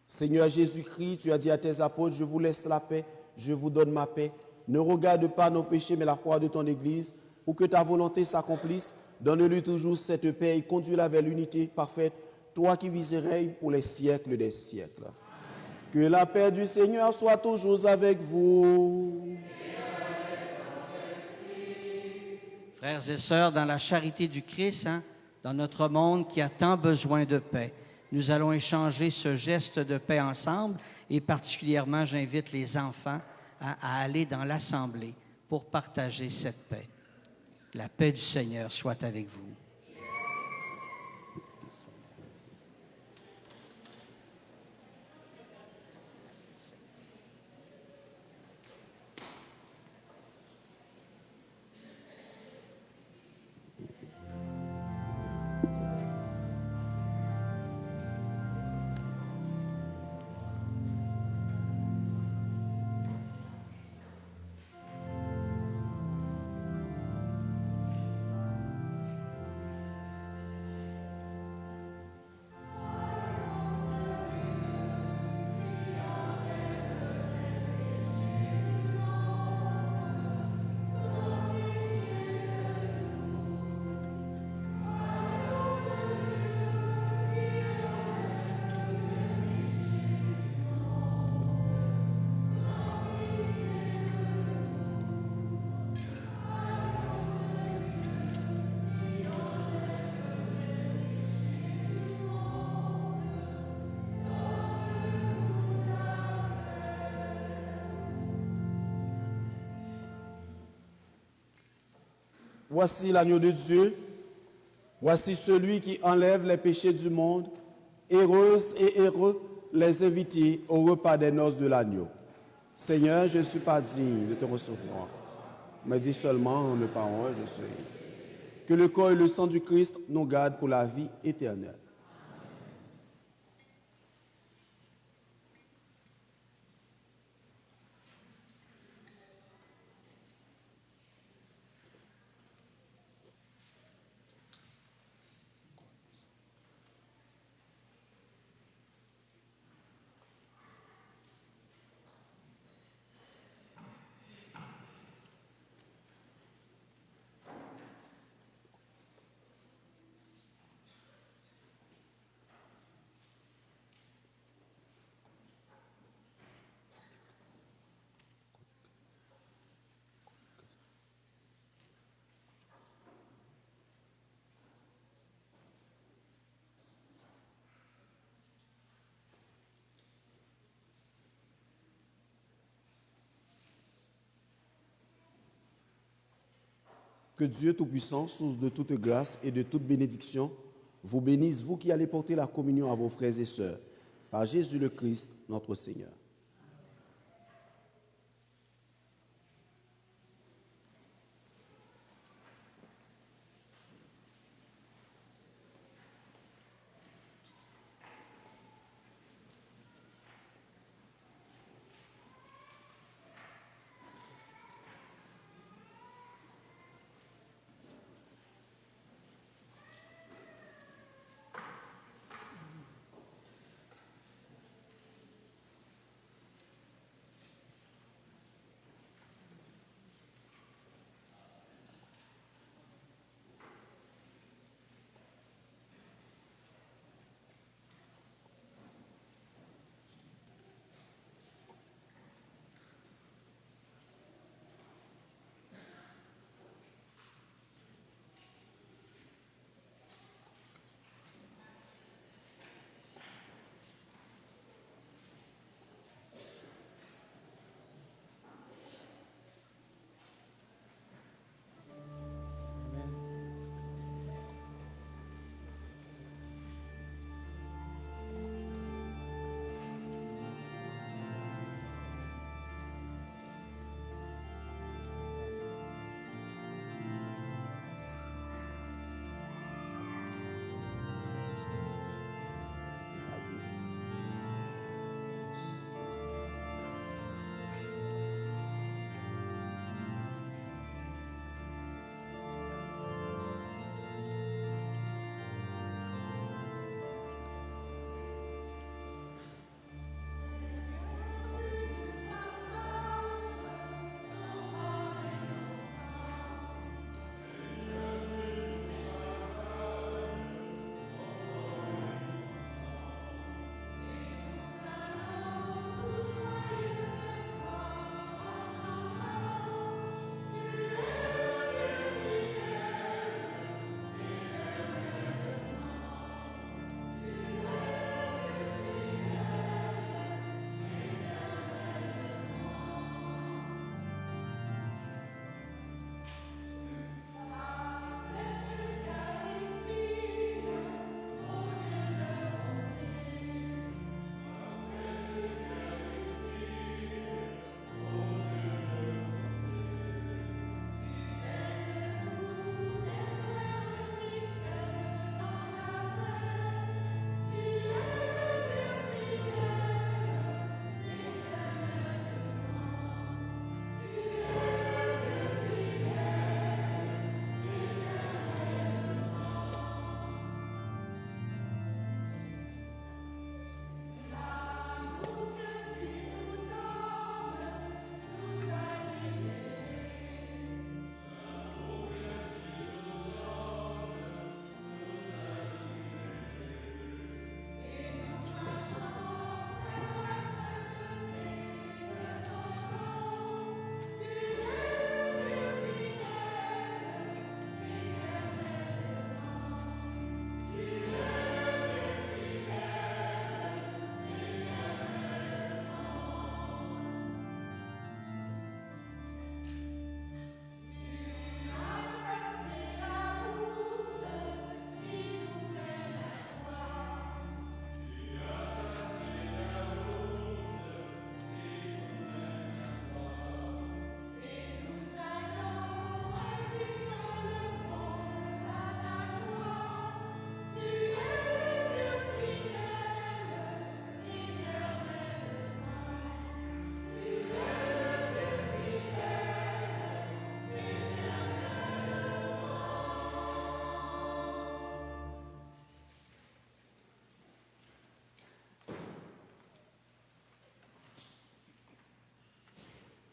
Seigneur Jésus-Christ, tu as dit à tes apôtres, je vous laisse la paix, je vous donne ma paix. Ne regarde pas nos péchés, mais la foi de ton Église, pour que ta volonté s'accomplisse. Donne-lui toujours cette paix et conduis-la vers l'unité parfaite, toi qui vis et règnes pour les siècles des siècles. Que la paix du Seigneur soit toujours avec vous. Frères et sœurs, dans la charité du Christ, dans notre monde qui a tant besoin de paix, nous allons échanger ce geste de paix ensemble et particulièrement, j'invite les enfants à aller dans l'assemblée pour partager cette paix. La paix du Seigneur soit avec vous. Voici l'agneau de Dieu. Voici celui qui enlève les péchés du monde. Heureuses et heureux les invités au repas des noces de l'agneau. Seigneur, je ne suis pas digne de te recevoir, mais dis seulement une parole, je suis. Que le corps et le sang du Christ nous gardent pour la vie éternelle. Que Dieu Tout-Puissant, source de toute grâce et de toute bénédiction, vous bénisse, vous qui allez porter la communion à vos frères et sœurs, par Jésus le Christ, notre Seigneur.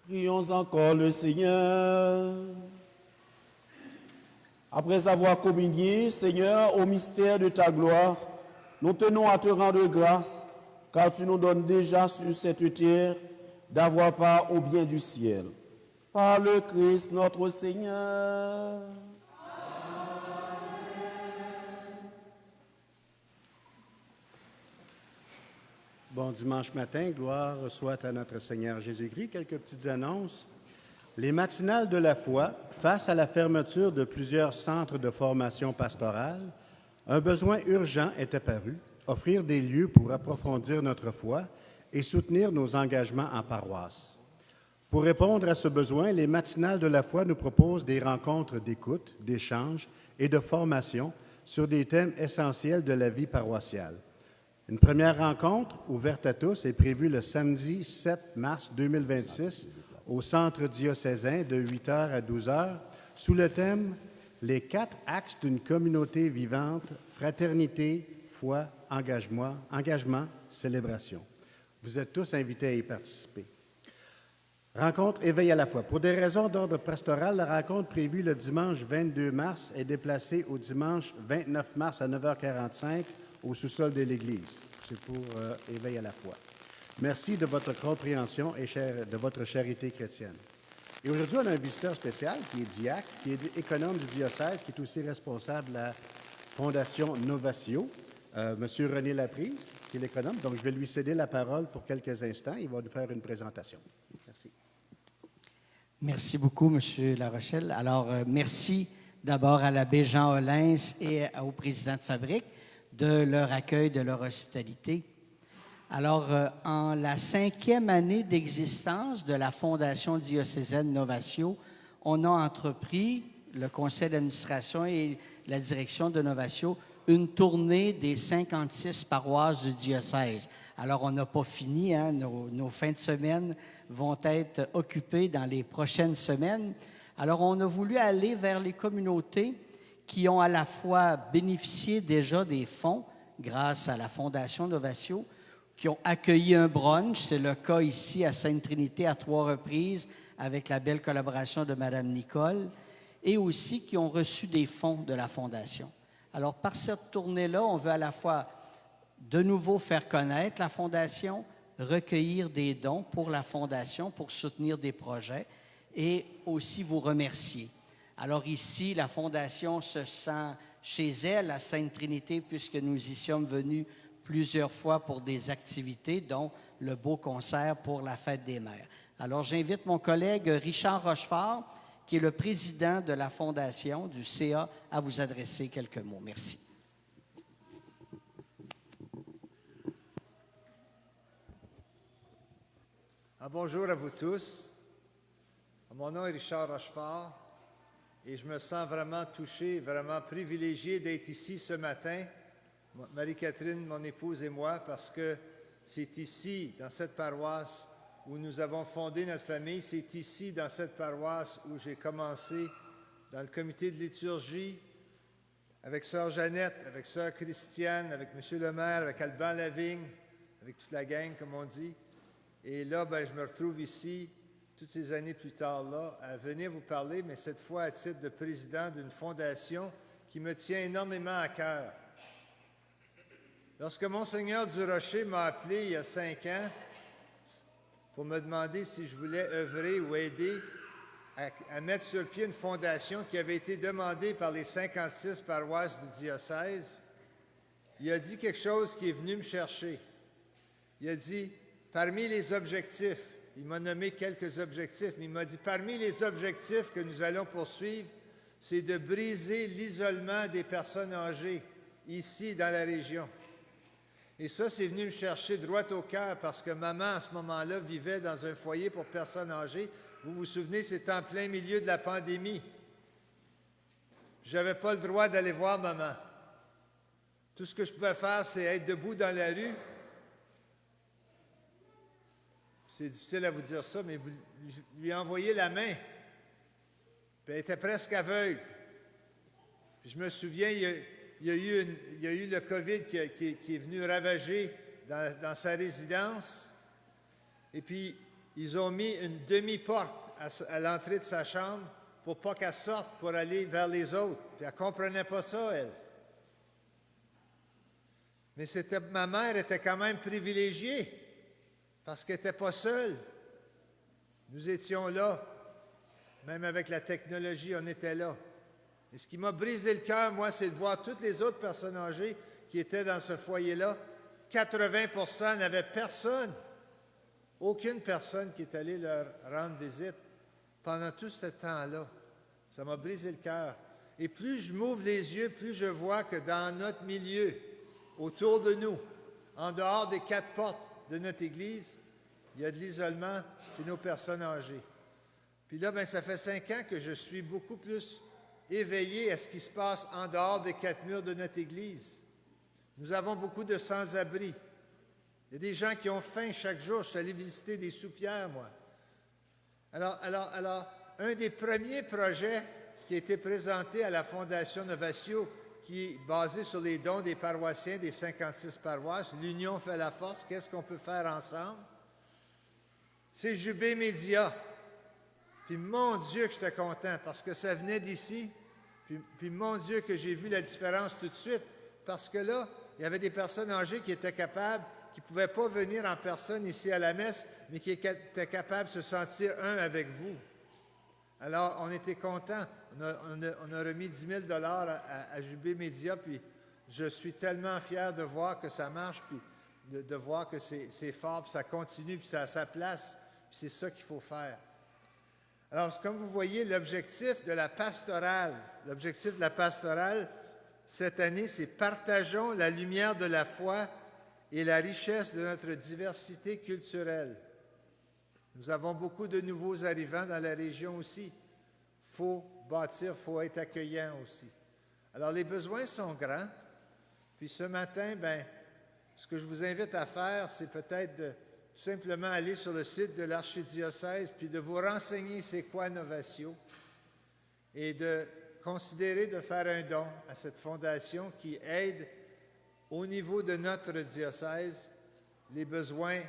Prions encore le Seigneur. Après avoir communié, Seigneur, au mystère de ta gloire, nous tenons à te rendre grâce, car tu nous donnes déjà sur cette terre d'avoir part au bien du ciel. Par le Christ notre Seigneur. Bon dimanche matin, gloire soit à notre Seigneur Jésus-Christ. Quelques petites annonces. Les matinales de la foi, face à la fermeture de plusieurs centres de formation pastorale, un besoin urgent est apparu, offrir des lieux pour approfondir notre foi et soutenir nos engagements en paroisse. Pour répondre à ce besoin, les matinales de la foi nous proposent des rencontres d'écoute, d'échange et de formation sur des thèmes essentiels de la vie paroissiale. Une première rencontre, ouverte à tous, est prévue le samedi 7 mars 2026 au Centre diocésain de 8h à 12h sous le thème « Les 4 axes d'une communauté vivante, fraternité, foi, engagement, célébration ». Vous êtes tous invités à y participer. Rencontre Éveil à la foi. Pour des raisons d'ordre pastoral, la rencontre prévue le dimanche 22 mars est déplacée au dimanche 29 mars à 9h45 au sous-sol de l'Église. C'est pour Éveil à la foi. Merci de votre compréhension et de votre charité chrétienne. Et aujourd'hui, on a un visiteur spécial qui est diacre, qui est économe du diocèse, qui est aussi responsable de la Fondation Novatio, M. René Laprise, qui est l'économe. Donc, je vais lui céder la parole pour quelques instants. Il va nous faire une présentation. Merci. Merci beaucoup, M. Larochelle. Alors, merci d'abord à l'abbé Jean Hollins et au président de Fabrique de leur accueil, de leur hospitalité. Alors, en la 5e année d'existence de la Fondation diocésaine Novatio, on a entrepris, le conseil d'administration et la direction de Novatio, une tournée des 56 paroisses du diocèse. Alors, on n'a pas fini, hein, nos fins de semaine vont être occupées dans les prochaines semaines. Alors, on a voulu aller vers les communautés qui ont à la fois bénéficié déjà des fonds grâce à la Fondation Novatio, qui ont accueilli un brunch, c'est le cas ici à Sainte-Trinité à 3 reprises avec la belle collaboration de Mme Nicole, et aussi qui ont reçu des fonds de la Fondation. Alors, par cette tournée-là, on veut à la fois de nouveau faire connaître la Fondation, recueillir des dons pour la Fondation, pour soutenir des projets, et aussi vous remercier. Alors ici, la Fondation se sent chez elle, à Sainte-Trinité, puisque nous y sommes venus plusieurs fois pour des activités, dont le beau concert pour la Fête des Mères. Alors j'invite mon collègue Richard Rochefort, qui est le président de la Fondation, du CA, à vous adresser quelques mots. Merci. Bonjour à vous tous. Mon nom est Richard Rochefort. Et je me sens vraiment touché, vraiment privilégié d'être ici ce matin, Marie-Catherine, mon épouse et moi, parce que c'est ici, dans cette paroisse, où nous avons fondé notre famille. C'est ici, dans cette paroisse, où j'ai commencé dans le comité de liturgie, avec Sœur Jeannette, avec Sœur Christiane, avec M. le maire, avec Alban Lavigne, avec toute la gang, comme on dit. Et là, je me retrouve ici, toutes ces années plus tard, là, à venir vous parler, mais cette fois à titre de président d'une fondation qui me tient énormément à cœur. Lorsque Monseigneur Durocher m'a appelé il y a 5 ans pour me demander si je voulais œuvrer ou aider à mettre sur pied une fondation qui avait été demandée par les 56 paroisses du diocèse, il a dit quelque chose qui est venu me chercher. Il a dit, parmi les objectifs, il m'a nommé quelques objectifs, mais il m'a dit, parmi les objectifs que nous allons poursuivre, c'est de briser l'isolement des personnes âgées ici dans la région. Et ça, c'est venu me chercher droit au cœur parce que maman, à ce moment-là, vivait dans un foyer pour personnes âgées. Vous vous souvenez, c'était en plein milieu de la pandémie. Je n'avais pas le droit d'aller voir maman. Tout ce que je pouvais faire, c'est être debout dans la rue. C'est difficile à vous dire ça, mais vous lui envoyez la main. Puis elle était presque aveugle. Puis je me souviens, il y a eu le COVID qui est venu ravager dans sa résidence. Et puis, ils ont mis une demi-porte à l'entrée de sa chambre pour pas qu'elle sorte pour aller vers les autres. Puis elle ne comprenait pas ça, elle. Mais ma mère était quand même privilégiée parce qu'elle n'était pas seule. Nous étions là. Même avec la technologie, on était là. Et ce qui m'a brisé le cœur, moi, c'est de voir toutes les autres personnes âgées qui étaient dans ce foyer-là. 80% n'avaient personne. Aucune personne qui est allée leur rendre visite pendant tout ce temps-là. Ça m'a brisé le cœur. Et plus je m'ouvre les yeux, plus je vois que dans notre milieu, autour de nous, en dehors des 4 portes de notre Église, il y a de l'isolement chez nos personnes âgées. Puis là, bien, ça fait 5 ans que je suis beaucoup plus éveillé à ce qui se passe en dehors des 4 murs de notre Église. Nous avons beaucoup de sans-abri. Il y a des gens qui ont faim chaque jour. Je suis allé visiter des soupières, moi. Alors, un des premiers projets qui a été présenté à la Fondation Novatio, qui est basé sur les dons des paroissiens des 56 paroisses, l'union fait la force, qu'est-ce qu'on peut faire ensemble? C'est Jubé Média. Puis mon Dieu que j'étais content parce que ça venait d'ici. Puis mon Dieu que j'ai vu la différence tout de suite. Parce que là, il y avait des personnes âgées qui étaient capables, qui ne pouvaient pas venir en personne ici à la messe, mais qui étaient capables de se sentir un avec vous. Alors, on était contents. On a remis 10 000 $ à Jubé Média, puis je suis tellement fier de voir que ça marche, puis de voir que c'est fort, puis ça continue, puis ça a sa place, puis c'est ça qu'il faut faire. Alors, comme vous voyez, l'objectif de la pastorale cette année, c'est partageons la lumière de la foi et la richesse de notre diversité culturelle. Nous avons beaucoup de nouveaux arrivants dans la région aussi. Il faut bâtir, il faut être accueillant aussi. Alors, les besoins sont grands. Puis ce matin, bien, ce que je vous invite à faire, c'est peut-être de tout simplement aller sur le site de l'archidiocèse puis de vous renseigner c'est quoi Novatio et de considérer de faire un don à cette fondation qui aide au niveau de notre diocèse les besoins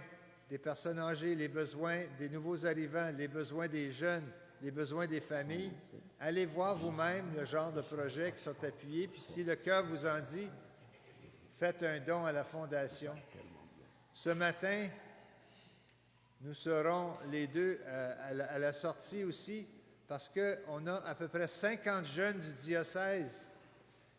des personnes âgées, les besoins des nouveaux arrivants, les besoins des jeunes, les besoins des familles. Allez voir vous-même le genre de projets qui sont appuyés, puis si le cœur vous en dit, faites un don à la fondation. Ce matin, nous serons les deux à la sortie aussi, parce qu'on a à peu près 50 jeunes du diocèse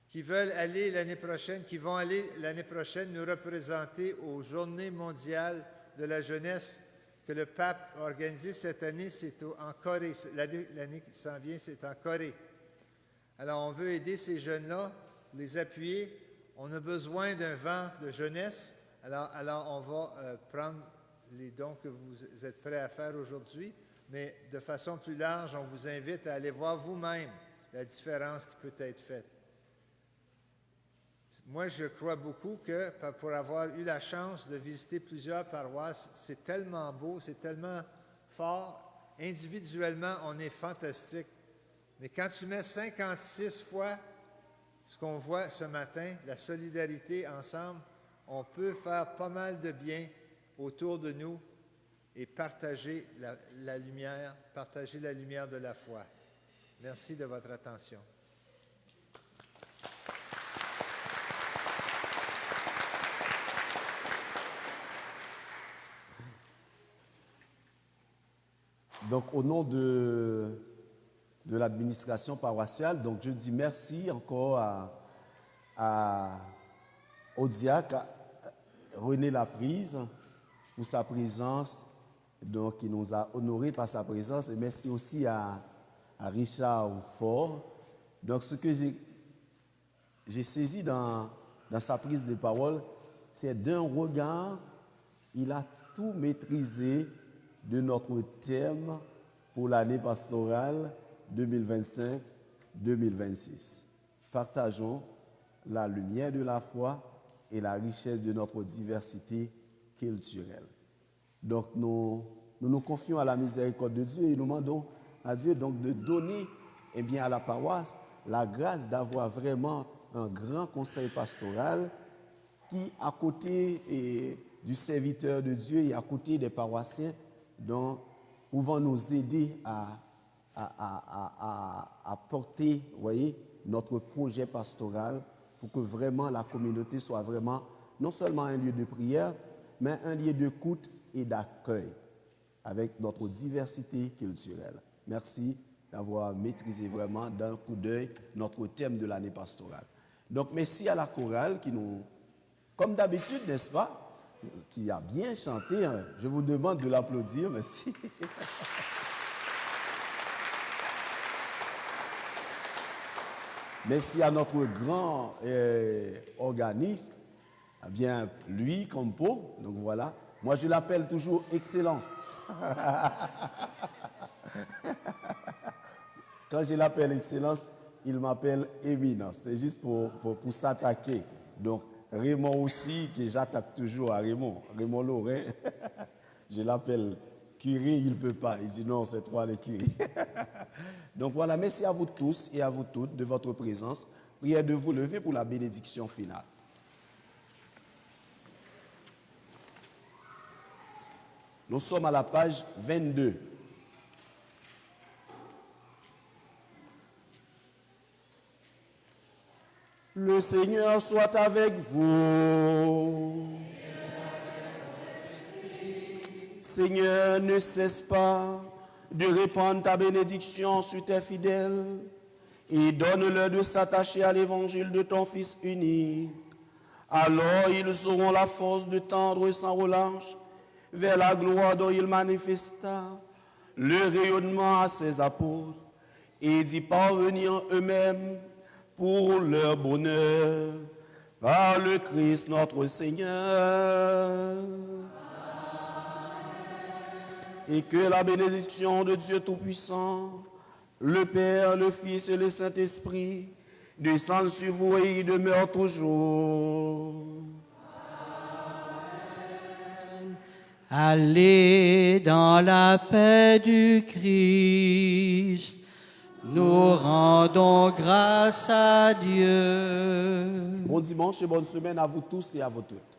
qui veulent aller l'année prochaine, qui vont aller l'année prochaine nous représenter aux Journées mondiales de la jeunesse que le pape a organisées cette année, c'est en Corée. L'année qui s'en vient, c'est en Corée. Alors, on veut aider ces jeunes-là, les appuyer. On a besoin d'un vent de jeunesse. Alors on va prendre les dons que vous êtes prêts à faire aujourd'hui, mais de façon plus large, on vous invite à aller voir vous-même la différence qui peut être faite. Moi, je crois beaucoup que pour avoir eu la chance de visiter plusieurs paroisses, c'est tellement beau, c'est tellement fort. Individuellement, on est fantastique. Mais quand tu mets 56 fois ce qu'on voit ce matin, la solidarité ensemble, on peut faire pas mal de bien autour de nous et partager la lumière de la foi. Merci de votre attention. Donc, au nom de l'administration paroissiale, donc je dis merci encore au diacre René Laprise pour sa présence. Donc, il nous a honorés par sa présence. Et merci aussi à Richard Fort. Donc, ce que j'ai saisi dans sa prise de parole, c'est d'un regard, il a tout maîtrisé de notre thème pour l'année pastorale 2025-2026. Partageons la lumière de la foi et la richesse de notre diversité culturelle. Donc nous confions à la miséricorde de Dieu et nous demandons à Dieu donc de donner à la paroisse la grâce d'avoir vraiment un grand conseil pastoral qui, à côté du serviteur de Dieu et à côté des paroissiens, donc pouvant nous aider à porter, vous voyez, notre projet pastoral pour que vraiment la communauté soit vraiment non seulement un lieu de prière, mais un lieu d'écoute et d'accueil avec notre diversité culturelle. Merci d'avoir maîtrisé vraiment d'un coup d'œil notre thème de l'année pastorale. Donc merci à la chorale qui nous, comme d'habitude, n'est-ce pas, qui a bien chanté. Hein. Je vous demande de l'applaudir, merci. Merci à notre grand organiste, eh bien lui, Campo, donc voilà. Moi, je l'appelle toujours Excellence. Quand je l'appelle Excellence, il m'appelle Éminence. C'est juste pour s'attaquer. Donc, Raymond aussi, que j'attaque toujours à Raymond Lorrain. Je l'appelle curé, il ne veut pas. Il dit non, c'est toi le curé. Donc voilà, merci à vous tous et à vous toutes de votre présence. Prière de vous lever pour la bénédiction finale. Nous sommes à la page 22. Le Seigneur soit avec vous. Seigneur, ne cesse pas de répandre ta bénédiction sur tes fidèles et donne-leur de s'attacher à l'évangile de ton Fils unique. Alors ils auront la force de tendre sans relâche vers la gloire dont il manifesta le rayonnement à ses apôtres et d'y parvenir eux-mêmes pour leur bonheur par le Christ notre Seigneur. Et que la bénédiction de Dieu Tout-Puissant, le Père, le Fils et le Saint-Esprit descendent sur vous et y demeurent toujours. Allez dans la paix du Christ, nous rendons grâce à Dieu. Bon dimanche et bonne semaine à vous tous et à vous toutes.